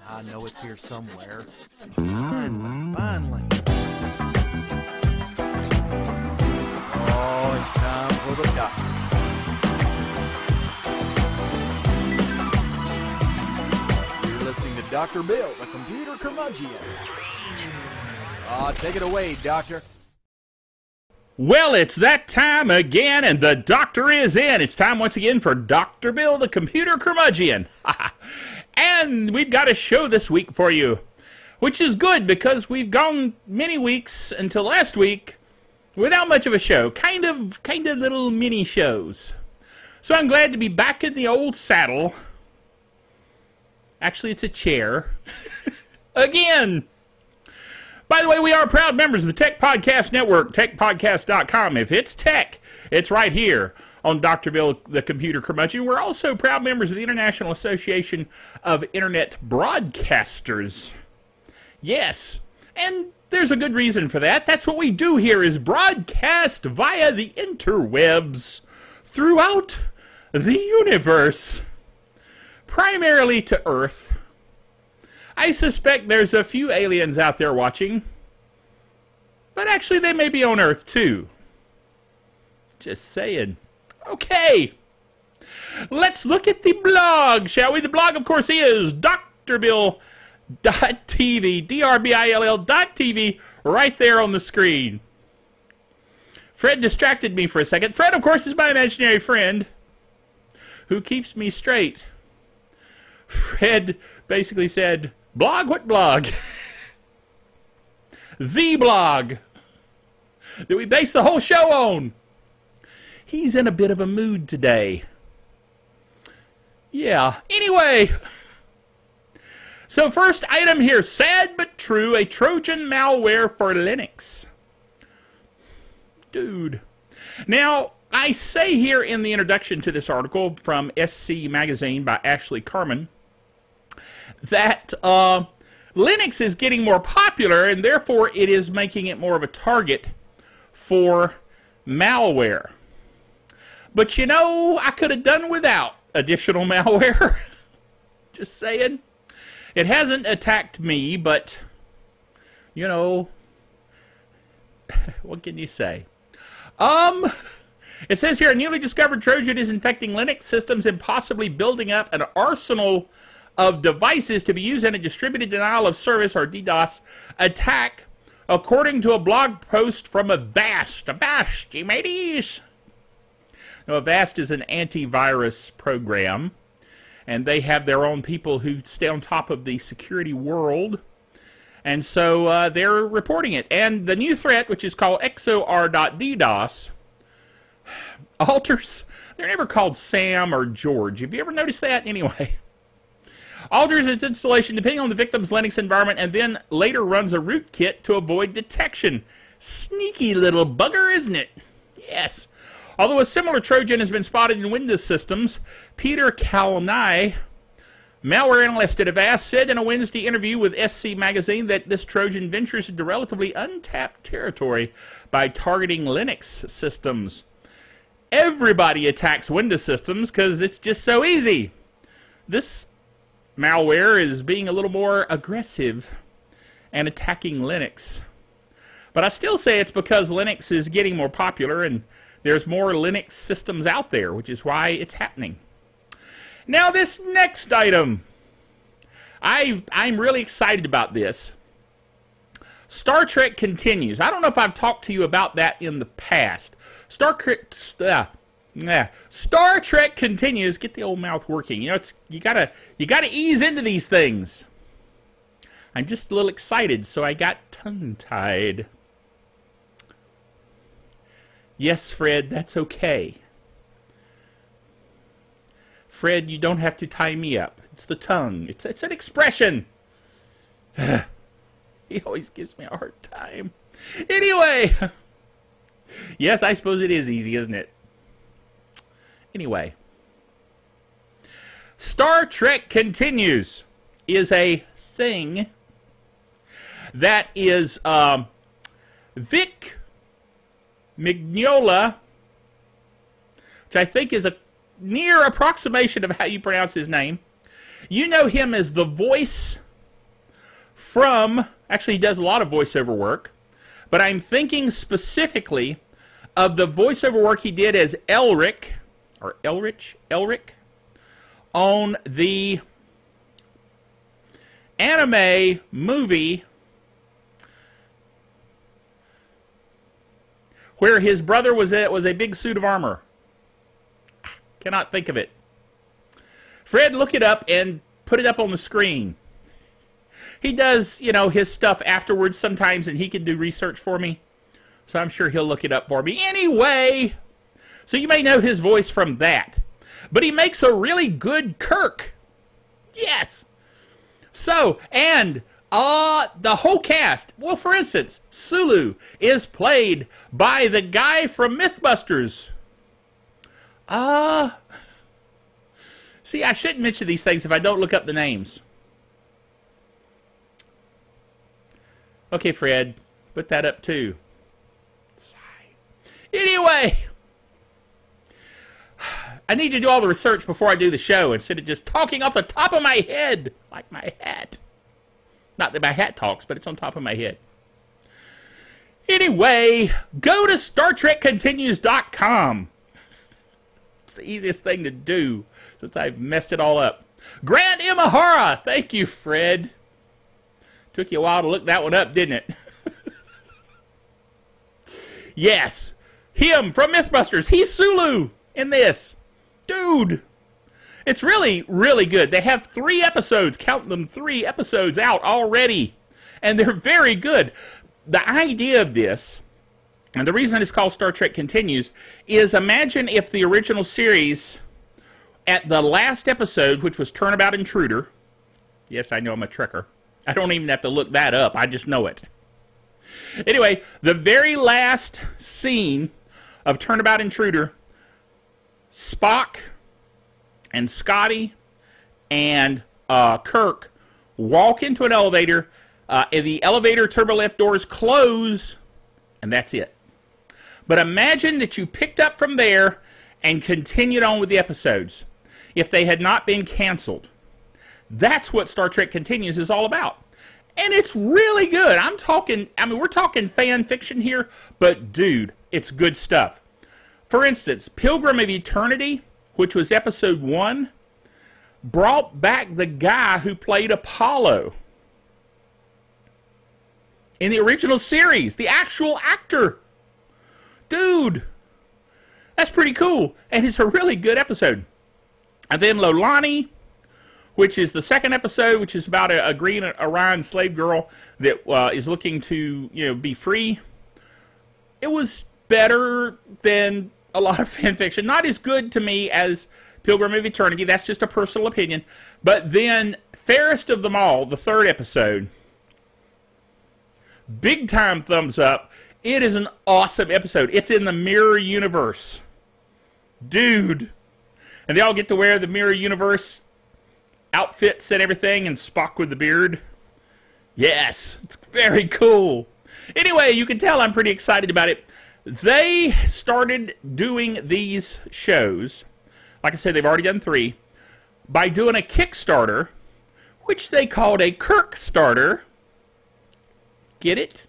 I know it's here somewhere. Finally. Oh, it's time for the doctor. You're listening to Dr. Bill, the computer curmudgeon. Take it away, Doctor. Well, it's that time again, and the doctor is in. It's time once again for Dr. Bill, the computer curmudgeon. And we've got a show this week for you, which is good because we've gone many weeks until last week without much of a show. Kind of little mini shows. So I'm glad to be back in the old saddle. Actually, it's a chair. Again. By the way, we are proud members of the Tech Podcast Network, techpodcast.com. If it's tech, it's right here on Dr. Bill, the Computer Curmudgeon. We're also proud members of the International Association of Internet Broadcasters. Yes, and there's a good reason for that. That's what we do here, is broadcast via the interwebs throughout the universe, primarily to Earth. I suspect there's a few aliens out there watching, but actually they may be on Earth too. Just saying. Okay, let's look at the blog, shall we? The blog, of course, is drbill.tv, drbill.tv, right there on the screen. Fred distracted me for a second. Fred, of course, is my imaginary friend who keeps me straight. Fred basically said, blog? What blog? The blog that we base the whole show on. He's in a bit of a mood today. Yeah, anyway. So first item here, sad but true, a Trojan malware for Linux. Dude. Now, I say here in the introduction to this article from SC Magazine by Ashley Carman that Linux is getting more popular and therefore it is making it more of a target for malware. But you know, I could have done without additional malware. Just saying. It hasn't attacked me, but you know, what can you say? It says here, a newly discovered Trojan is infecting Linux systems and possibly building up an arsenal of devices to be used in a distributed denial of service, or DDoS, attack, according to a blog post from Avast. Avast, you mateys! Now, Avast is an antivirus program, and they have their own people who stay on top of the security world, and so they're reporting it. And the new threat, which is called XOR.DDoS, alters, they're never called Sam or George. Have you ever noticed that? Anyway. Alters its installation depending on the victim's Linux environment and then later runs a rootkit to avoid detection. Sneaky little bugger, isn't it? Yes. Although a similar Trojan has been spotted in Windows systems, Peter Kalnai, malware analyst at Avast, said in a Wednesday interview with SC Magazine that this Trojan ventures into relatively untapped territory by targeting Linux systems. Everybody attacks Windows systems because it's just so easy. This malware is being a little more aggressive and attacking Linux. But I still say it's because Linux is getting more popular and there's more Linux systems out there, which is why it's happening. Now this next item, I'm really excited about this. Star Trek continues. I don't know if I've talked to you about that in the past. Star Trek continues. Get the old mouth working. You know, you gotta ease into these things. I'm just a little excited, so I got tongue-tied. Yes, Fred, that's okay. Fred, you don't have to tie me up. It's the tongue. It's an expression. He always gives me a hard time. Anyway. Yes, I suppose it is easy, isn't it? Anyway. Star Trek Continues is a thing that is Vic Mignola, which I think is a near approximation of how you pronounce his name, You know him as the voice from, actually he does a lot of voiceover work, but I'm thinking specifically of the voiceover work he did as Elric, on the anime movie where his brother was a big suit of armor. Cannot think of it. Fred, look it up and put it up on the screen. He does, you know, his stuff afterwards sometimes, and he can do research for me. So I'm sure he'll look it up for me. Anyway, so you may know his voice from that. But he makes a really good Kirk. Yes. So, and the whole cast, well, for instance, Sulu is played by the guy from Mythbusters. See, I shouldn't mention these things if I don't look up the names. Okay, Fred, put that up too. Sigh. Anyway, I need to do all the research before I do the show instead of just talking off the top of my head, like my hat. Not that my hat talks, but it's on top of my head. Anyway, go to StarTrekContinues.com. It's the easiest thing to do since I've messed it all up. Grant Imahara, thank you, Fred. Took you a while to look that one up, didn't it? Yes, him from Mythbusters. He's Sulu in this. Dude, it's really, really good. They have 3 episodes, count them, 3 episodes out already. And they're very good. The idea of this, and the reason it's called Star Trek Continues, is imagine if the original series, at the last episode, which was Turnabout Intruder, yes, I know I'm a Trekker. I don't even have to look that up. I just know it. Anyway, the very last scene of Turnabout Intruder, Spock and Scotty and Kirk walk into an elevator, and the elevator turbolift doors close, and that's it. But imagine that you picked up from there and continued on with the episodes if they had not been canceled. That's what Star Trek Continues is all about. And it's really good. I'm talking, I mean, we're talking fan fiction here, but dude, it's good stuff. For instance, Pilgrim of Eternity, which was episode 1, brought back the guy who played Apollo in the original series, the actual actor. Dude, that's pretty cool. And it's a really good episode. And then Lolani, which is the second episode, which is about a green Orion slave girl that is looking to, you know, be free. It was better than a lot of fan fiction. Not as good to me as Pilgrim of Eternity. That's just a personal opinion. But then, fairest of them all, the 3rd episode, big time thumbs up. It is an awesome episode. It's in the Mirror Universe. Dude. And they all get to wear the Mirror Universe outfits and everything, and Spock with the beard. Yes, it's very cool. Anyway, you can tell I'm pretty excited about it. They started doing these shows, like I said, they've already done 3, by doing a Kickstarter, which they called a Kirkstarter. Get it?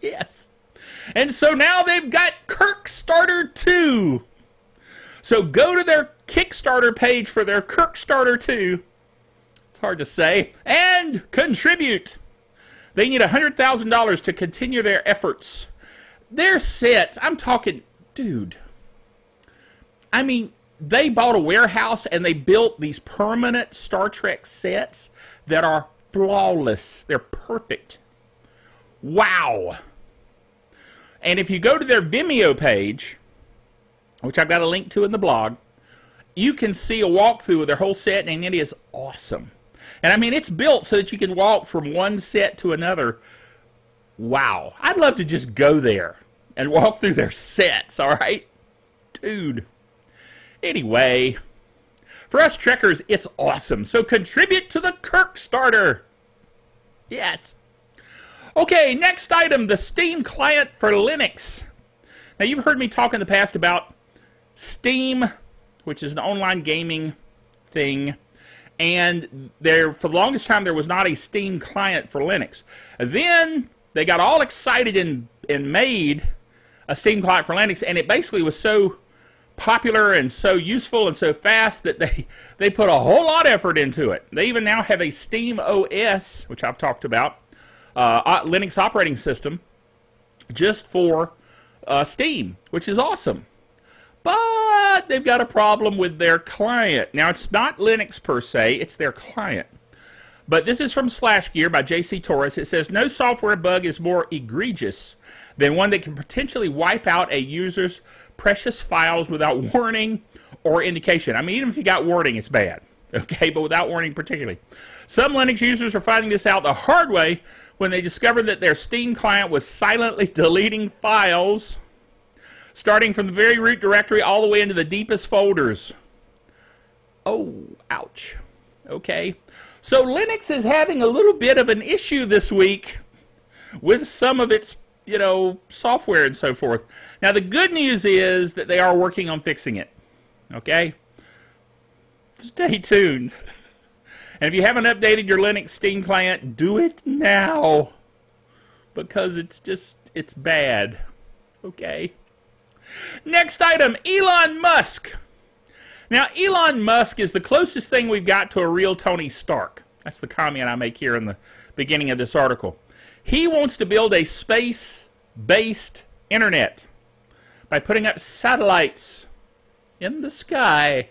Yes. And so now they've got Kirkstarter 2. So go to their Kickstarter page for their Kirkstarter 2. It's hard to say. And contribute. They need $100,000 to continue their efforts. Their sets, I'm talking, dude. I mean, they bought a warehouse and they built these permanent Star Trek sets that are flawless. They're perfect. Wow. And if you go to their Vimeo page, which I've got a link to in the blog, you can see a walkthrough of their whole set, and it is awesome. And I mean, it's built so that you can walk from one set to another. Wow. I'd love to just go there and walk through their sets, all right? Dude. Anyway, for us Trekkers, it's awesome. So contribute to the Kirkstarter. Yes. Okay, next item, the Steam client for Linux. Now, you've heard me talk in the past about Steam, which is an online gaming thing, And there, for the longest time, there was not a Steam client for Linux. Then they got all excited and made a Steam client for Linux, and it basically was so popular and so useful and so fast that they put a whole lot of effort into it. They even now have a Steam OS, which I've talked about, Linux operating system, just for Steam, which is awesome. But they've got a problem with their client. Now, it's not Linux per se, it's their client. But this is from /gear by GSotW. It says, no software bug is more egregious than one that can potentially wipe out a user's precious files without warning or indication. I mean, even if you got warning, it's bad. Okay, but without warning particularly. Some Linux users are finding this out the hard way when they discovered that their Steam client was silently deleting files, starting from the very root directory all the way into the deepest folders. Oh, ouch. Okay. So Linux is having a little bit of an issue this week with some of its, you know, software and so forth. Now, the good news is that they are working on fixing it. Okay? Stay tuned. And if you haven't updated your Linux Steam client, do it now. Because it's bad. Okay? Next item, Elon Musk. Now, Elon Musk is the closest thing we've got to a real Tony Stark. That's the comment I make here in the beginning of this article. He wants to build a space-based internet by putting up satellites in the sky,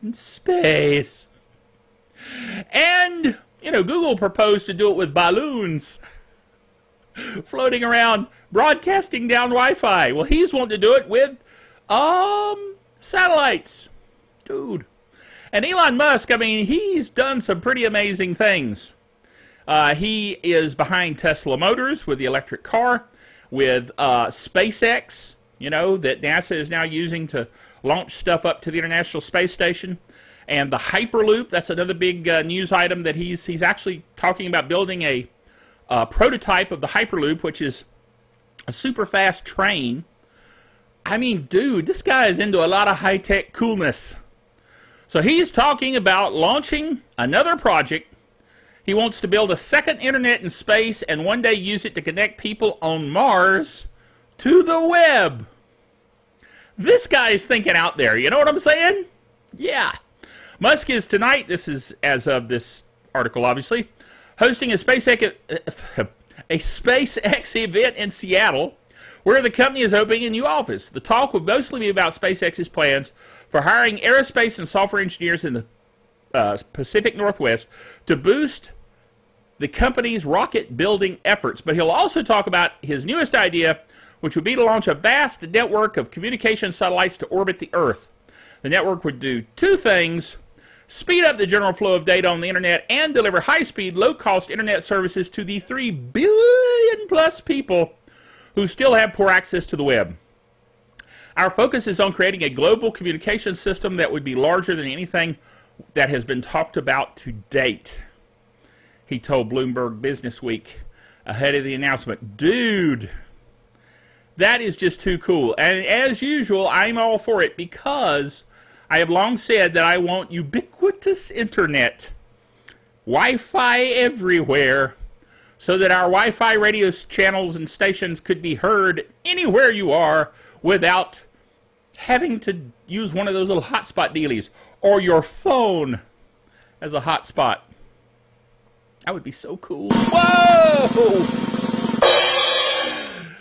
in space. And, you know, Google proposed to do it with balloons floating around, broadcasting down Wi-Fi. Well, he's wanting to do it with satellites. Dude. And Elon Musk, I mean, he's done some pretty amazing things. He is behind Tesla Motors with the electric car, with SpaceX, you know, that NASA is now using to launch stuff up to the International Space Station. And the Hyperloop, that's another big news item that he's actually talking about building a prototype of the Hyperloop, which is a super fast train. I mean, dude, this guy is into a lot of high-tech coolness. So he's talking about launching another project. He wants to build a second internet in space and one day use it to connect people on Mars to the web. This guy is thinking out there. You know what I'm saying? Yeah. Musk is tonight, this is as of this article obviously, hosting a SpaceX event in Seattle where the company is opening a new office. The talk will mostly be about SpaceX's plans for hiring aerospace and software engineers in the Pacific Northwest to boost the company's rocket building efforts. But he'll also talk about his newest idea, which would be to launch a vast network of communication satellites to orbit the Earth. The network would do two things: speed up the general flow of data on the internet and deliver high-speed, low-cost internet services to the 3 billion-plus people who still have poor access to the web. Our focus is on creating a global communication system that would be larger than anything that has been talked about to date, he told Bloomberg Businessweek ahead of the announcement. Dude, that is just too cool. And as usual, I'm all for it because I have long said that I want ubiquitous internet, Wi-Fi everywhere, so that our Wi-Fi radio channels and stations could be heard anywhere you are without having to use one of those little hotspot dealies or your phone as a hotspot. That would be so cool. Whoa!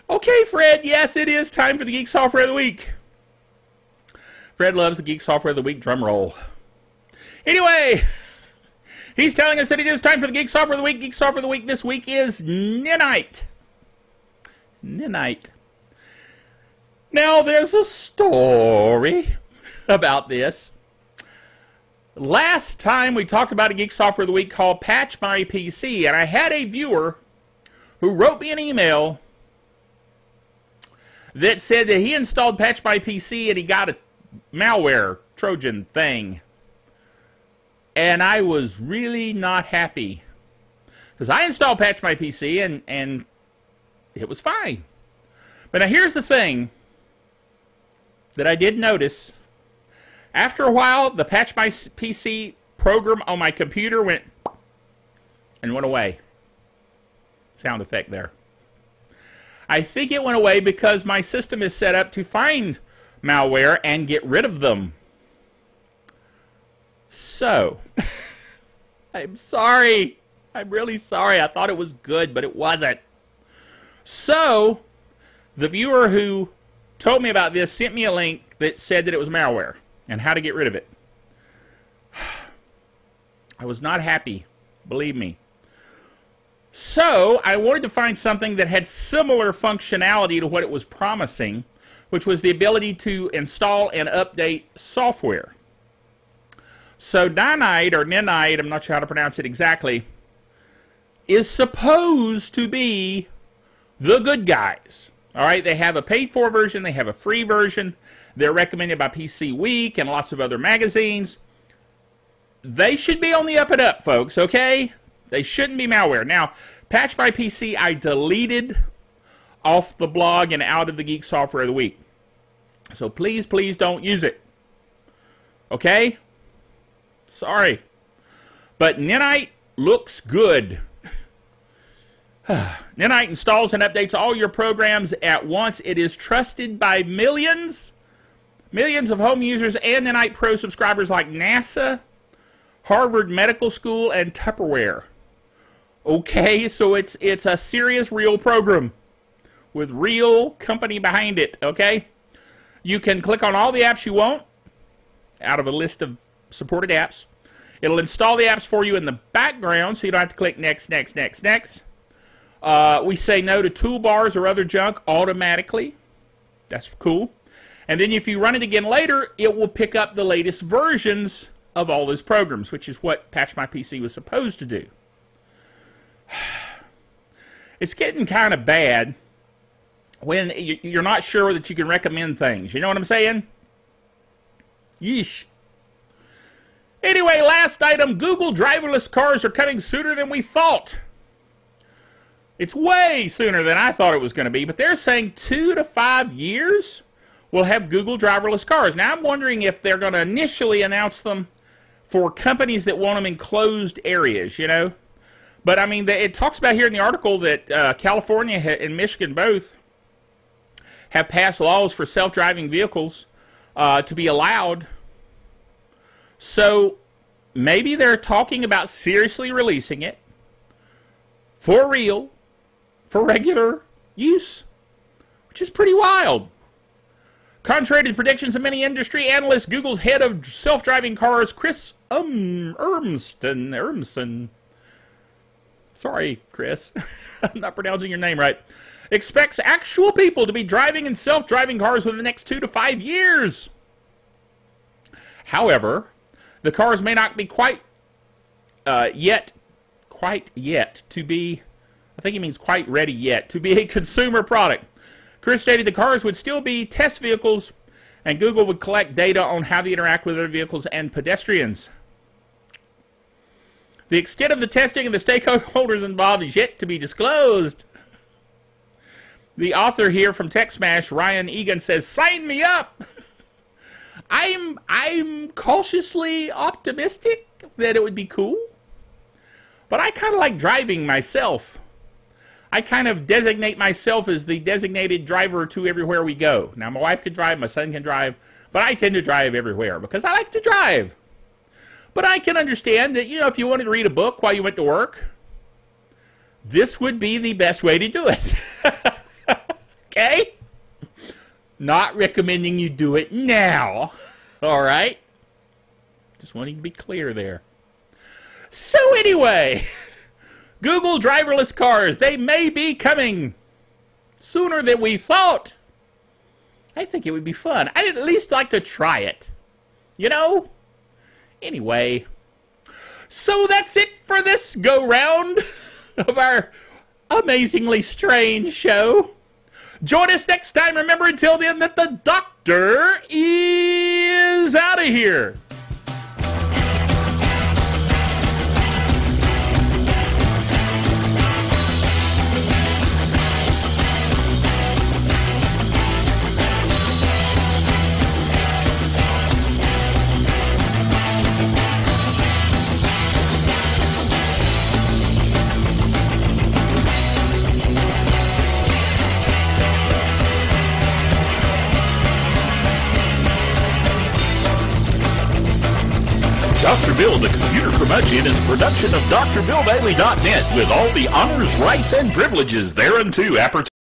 Okay, Fred, yes, it is time for the Geek Software of the Week. Fred loves the Geek Software of the Week drum roll. Anyway, he's telling us that it is time for the Geek Software of the Week. Geek Software of the Week this week is Ninite. Ninite. Now, there's a story about this. Last time we talked about a Geek Software of the Week called Patch My PC, and I had a viewer who wrote me an email that said that he installed Patch My PC and he got a malware trojan thing. And I was really not happy, because I installed Patch My PC and it was fine. But now here's the thing that I did notice. After a while, the Patch My PC program on my computer went and went away. Sound effect there. I think it went away because my system is set up to find malware and get rid of them. So, I'm sorry. I'm really sorry. I thought it was good, but it wasn't. So, the viewer who told me about this sent me a link that said that it was malware and how to get rid of it. I was not happy, believe me. So, I wanted to find something that had similar functionality to what it was promising, which was the ability to install and update software. So, Ninite, or Ninite, I'm not sure how to pronounce it exactly, is supposed to be the good guys. All right, they have a paid-for version, they have a free version. They're recommended by PC Week and lots of other magazines. They should be on the up and up, folks, okay? They shouldn't be malware. Now, Patch by PC, I deleted off the blog and out of the Geek Software of the Week. So please, please don't use it. Okay? Sorry. But Ninite looks good. Ninite installs and updates all your programs at once. It is trusted by millions of home users and Ninite Pro subscribers like NASA, Harvard Medical School, and Tupperware. Okay, so it's a serious, real program with real company behind it, okay? You can click on all the apps you want out of a list of supported apps. It'll install the apps for you in the background, so you don't have to click next, next, next, next. We say no to toolbars or other junk automatically. That's cool. And then if you run it again later, it will pick up the latest versions of all those programs, which is what Patch My PC was supposed to do. It's getting kind of bad when you're not sure that you can recommend things. You know what I'm saying? Yeesh. Anyway, last item. Google driverless cars are coming sooner than we thought. It's way sooner than I thought it was going to be, but they're saying 2 to 5 years we'll have Google driverless cars. Now, I'm wondering if they're going to initially announce them for companies that want them in closed areas, you know? But, I mean, it talks about here in the article that California and Michigan both have passed laws for self-driving vehicles to be allowed. So, maybe they're talking about seriously releasing it for real, for regular use, which is pretty wild. Contrary to the predictions of many industry analysts, Google's head of self-driving cars, Chris Urmson, sorry, Chris, I'm not pronouncing your name right, expects actual people to be driving in self-driving cars within the next 2 to 5 years. However, the cars may not be quite yet to be, I think he means quite ready yet, to be a consumer product. Chris stated the cars would still be test vehicles, and Google would collect data on how they interact with other vehicles and pedestrians. The extent of the testing and the stakeholders involved is yet to be disclosed. The author here from TechSmash, Ryan Egan, says, "Sign me up." I'm cautiously optimistic that it would be cool, but I kind of like driving myself. I kind of designate myself as the designated driver to everywhere we go. Now, my wife can drive, my son can drive, but I tend to drive everywhere because I like to drive. But I can understand that, you know, if you wanted to read a book while you went to work, this would be the best way to do it. Okay? Not recommending you do it now. All right? Just wanting to be clear there. So anyway, Google driverless cars, they may be coming sooner than we thought. I think it would be fun. I'd at least like to try it. You know? Anyway, so that's it for this go-round of our amazingly strange show. Join us next time. Remember, until then, that the doctor is out of here. Bill, the Computer Curmudgeon, is a production of DrBillDaily.net with all the honors, rights, and privileges thereunto appertaining.